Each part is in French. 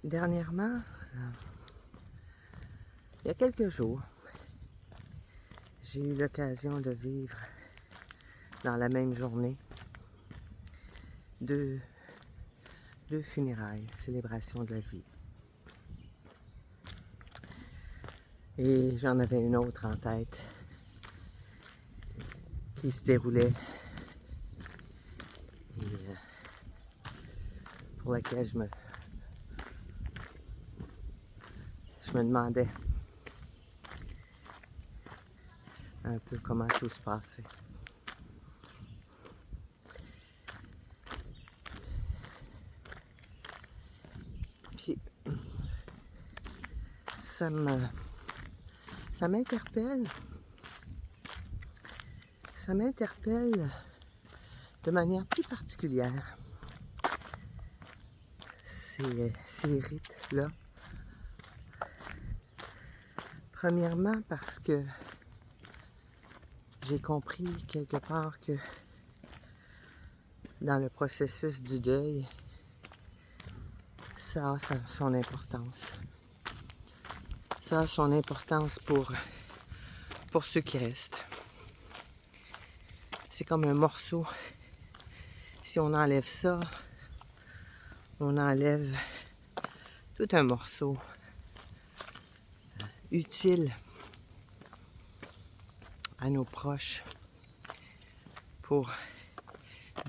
Dernièrement, il y a quelques jours, j'ai eu l'occasion de vivre dans la même journée deux funérailles, célébration de la vie. Et j'en avais une autre en tête qui se déroulait et pour laquelle je me demandais un peu comment tout se passait. Puis ça m'interpelle. Ça m'interpelle de manière plus particulière. Ces rites-là. Premièrement parce que j'ai compris quelque part que dans le processus du deuil, ça a son importance. Ça a son importance pour ceux qui restent. C'est comme un morceau. Si on enlève ça, on enlève tout un morceau utile à nos proches pour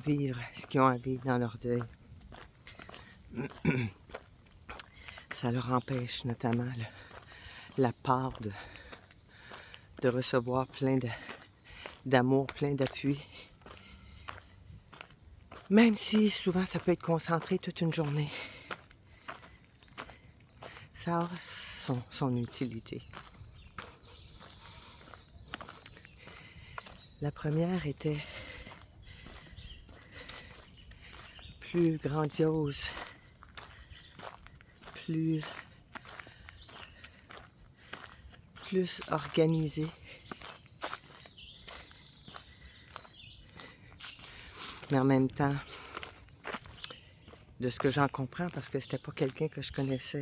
vivre ce qu'ils ont à vivre dans leur deuil. Ça leur empêche notamment la part de recevoir plein d'amour, plein d'appui. Même si souvent ça peut être concentré toute une journée. Ça a son utilité. La première était plus grandiose, plus organisée. Mais en même temps, de ce que j'en comprends, parce que c'était pas quelqu'un que je connaissais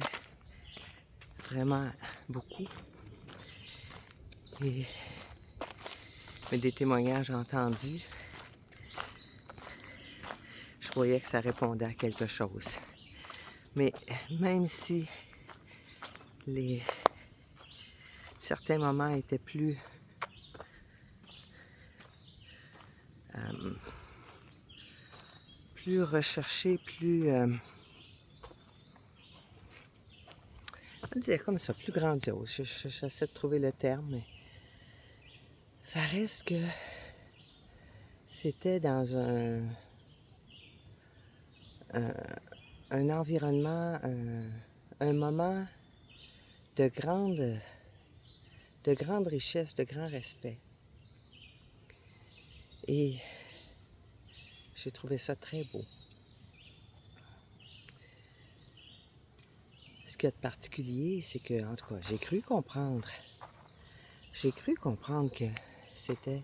vraiment beaucoup. Mais des témoignages entendus, je voyais que ça répondait à quelque chose. Mais même si certains moments étaient plus recherchés, plus on dirait comme ça, plus grandiose. J'essaie de trouver le terme, mais ça reste que c'était dans un environnement, un moment de grande richesse, de grand respect. Et j'ai trouvé ça très beau. Ce qu'il y a de particulier, c'est que, en tout cas, j'ai cru comprendre que c'était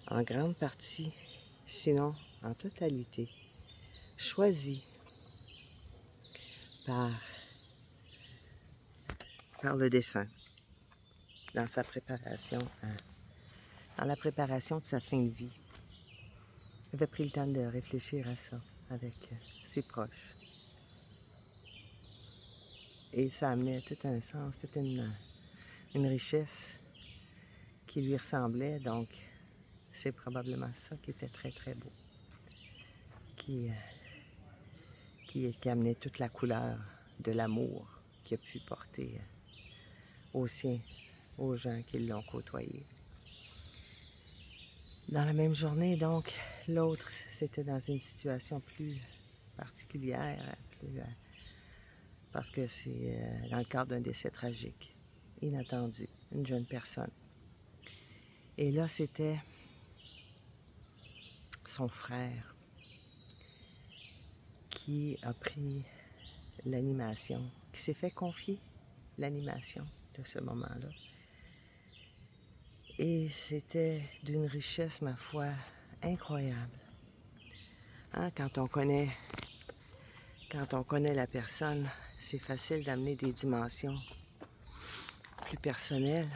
en grande partie, sinon en totalité, choisi par le défunt dans sa préparation, dans la préparation de sa fin de vie. Il avait pris le temps de réfléchir à ça avec ses proches. Et ça amenait tout un sens, toute une richesse qui lui ressemblait. Donc, c'est probablement ça qui était très, très beau. Qui amenait toute la couleur de l'amour qu'il a pu porter aux siens, aux gens qui l'ont côtoyé. Dans la même journée, donc, l'autre, c'était dans une situation plus particulière, parce que c'est dans le cadre d'un décès tragique, inattendu, une jeune personne. Et là, c'était son frère qui a pris l'animation, qui s'est fait confier l'animation de ce moment-là. Et c'était d'une richesse, ma foi, incroyable. Hein, quand on connaît quand on connaît la personne, c'est facile d'amener des dimensions plus personnelles.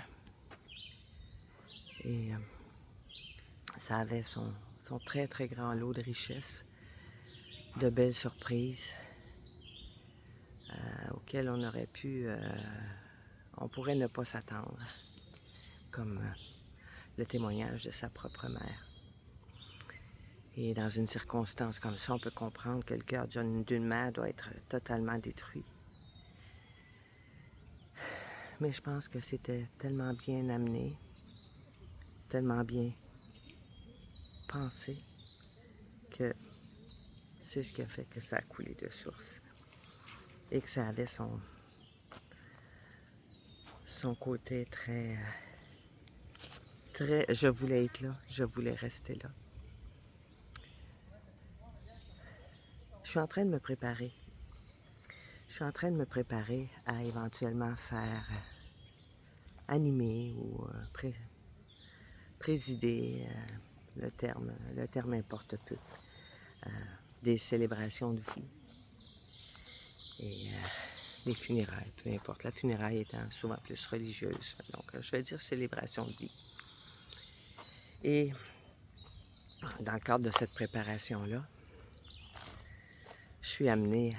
Et ça avait son très, très grand lot de richesses, de belles surprises auxquelles on pourrait ne pas s'attendre, comme le témoignage de sa propre mère. Et dans une circonstance comme ça, on peut comprendre que le cœur d'une mère doit être totalement détruit. Mais je pense que c'était tellement bien amené, tellement bien pensé, que c'est ce qui a fait que ça a coulé de source. Et que ça avait son côté très, très... Je voulais être là, je voulais rester là. Je suis en train de me préparer. Je suis en train de me préparer à éventuellement faire animer ou présider, le terme importe peu, des célébrations de vie et des funérailles, peu importe. La funéraille étant souvent plus religieuse, donc je vais dire célébration de vie. Et dans le cadre de cette préparation-là, je suis amenée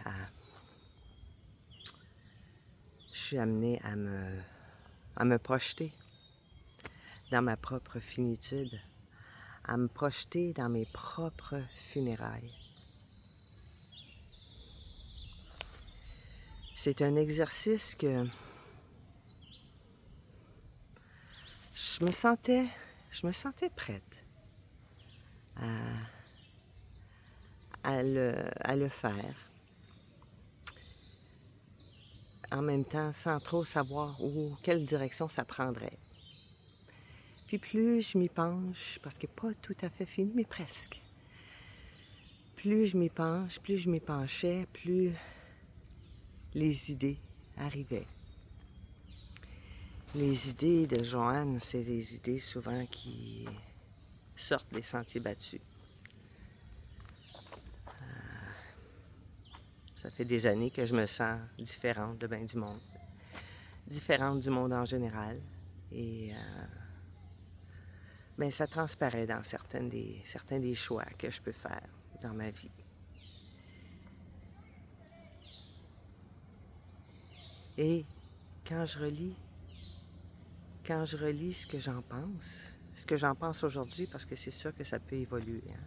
à me projeter dans ma propre finitude, à me projeter dans mes propres funérailles. C'est un exercice que je me sentais prête à le faire. En même temps, sans trop savoir quelle direction ça prendrait. Puis plus je m'y penche, parce que pas tout à fait fini, mais presque. Plus je m'y penche, plus je m'y penchais, plus les idées arrivaient. Les idées de Joanne, c'est des idées souvent qui sortent des sentiers battus. Ça fait des années que je me sens différente de bien du monde. Différente du monde en général. Et ça transparaît dans certains des choix que je peux faire dans ma vie. Et quand je relis ce que j'en pense aujourd'hui, parce que c'est sûr que ça peut évoluer, hein?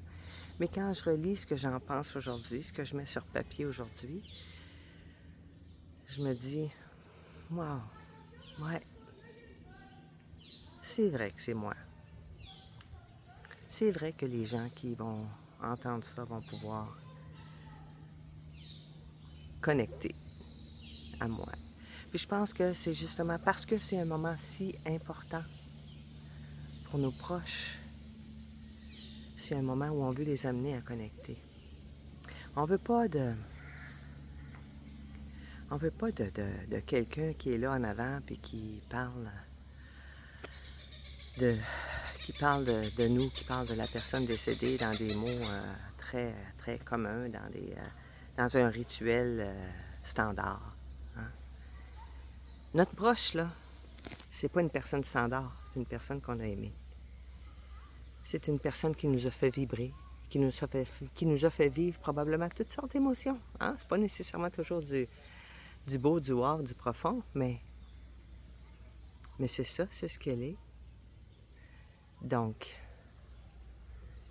Mais quand je relis ce que j'en pense aujourd'hui, ce que je mets sur papier aujourd'hui, je me dis, wow, ouais, c'est vrai que c'est moi. C'est vrai que les gens qui vont entendre ça vont pouvoir connecter à moi. Puis je pense que c'est justement parce que c'est un moment si important pour nos proches. C'est un moment où on veut les amener à connecter. On veut pas de quelqu'un qui est là en avant puis qui parle de nous, qui parle de la personne décédée dans des mots très, très communs, dans un rituel standard. Hein? Notre proche, là, c'est pas une personne standard, c'est une personne qu'on a aimée. C'est une personne qui nous a fait vibrer, qui nous a fait vivre probablement toutes sortes d'émotions. Hein? C'est pas nécessairement toujours du beau, du wow, du profond, mais c'est ça, c'est ce qu'elle est. Donc,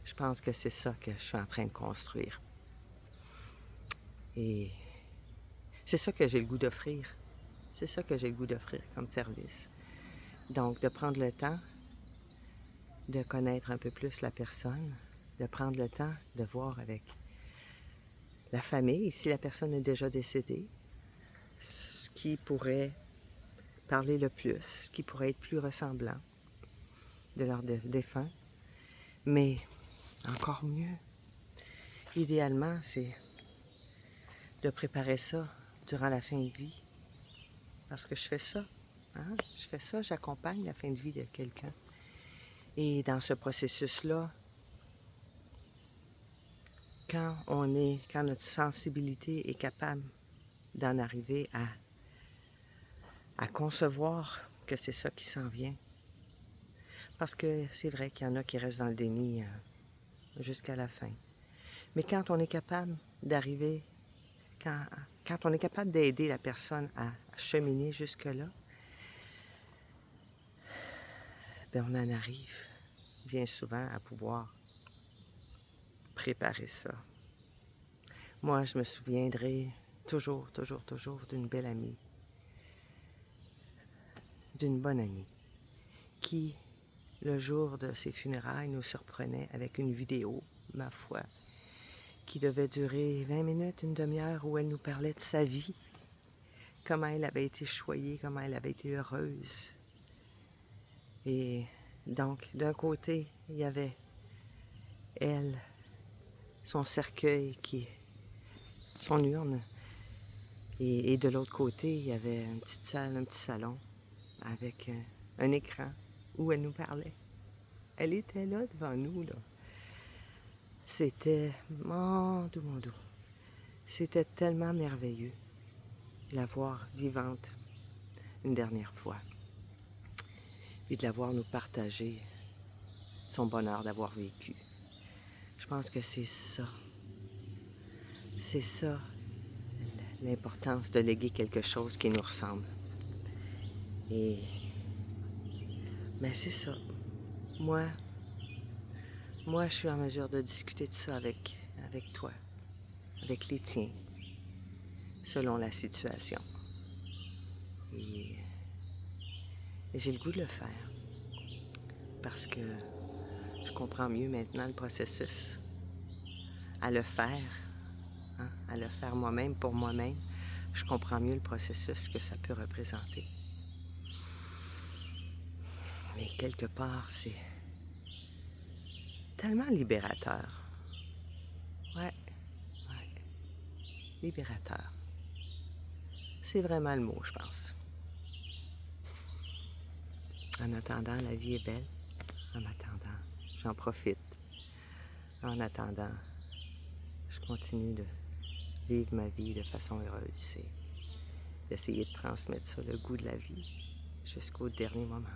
je pense que c'est ça que je suis en train de construire. Et c'est ça que j'ai le goût d'offrir. C'est ça que j'ai le goût d'offrir comme service. Donc, de prendre le temps de connaître un peu plus la personne, de prendre le temps de voir avec la famille, si la personne est déjà décédée, ce qui pourrait parler le plus, ce qui pourrait être plus ressemblant de leur défunt. Mais encore mieux, idéalement, c'est de préparer ça durant la fin de vie. Parce que je fais ça. Hein? Je fais ça, j'accompagne la fin de vie de quelqu'un. Et dans ce processus-là, quand notre sensibilité est capable d'en arriver à concevoir que c'est ça qui s'en vient. Parce que c'est vrai qu'il y en a qui restent dans le déni jusqu'à la fin. Mais quand on est capable d'arriver, quand on est capable d'aider la personne à cheminer jusque-là, ben on en arrive bien souvent à pouvoir préparer ça. Moi, je me souviendrai toujours d'une belle amie, d'une bonne amie, qui, le jour de ses funérailles, nous surprenait avec une vidéo, ma foi, qui devait durer 20 minutes, une demi-heure, où elle nous parlait de sa vie, comment elle avait été choyée, comment elle avait été heureuse. Et donc, d'un côté, il y avait elle, son cercueil, son urne, et de l'autre côté, il y avait une petite salle, un petit salon, avec un écran où elle nous parlait. Elle était là devant nous, là. C'était, mon doux, c'était tellement merveilleux de la voir vivante une dernière fois. Et de la voir nous partager son bonheur d'avoir vécu. Je pense que c'est ça. C'est ça, l'importance de léguer quelque chose qui nous ressemble. Et, mais c'est ça. Moi, je suis en mesure de discuter de ça avec toi, avec les tiens, selon la situation. Et j'ai le goût de le faire parce que je comprends mieux maintenant le processus. À le faire, à le faire moi-même pour moi-même, je comprends mieux le processus que ça peut représenter. Mais quelque part, c'est tellement libérateur. Ouais, libérateur. C'est vraiment le mot, je pense. En attendant, la vie est belle. En attendant, j'en profite. En attendant, je continue de vivre ma vie de façon heureuse et d'essayer de transmettre ça, le goût de la vie, jusqu'au dernier moment.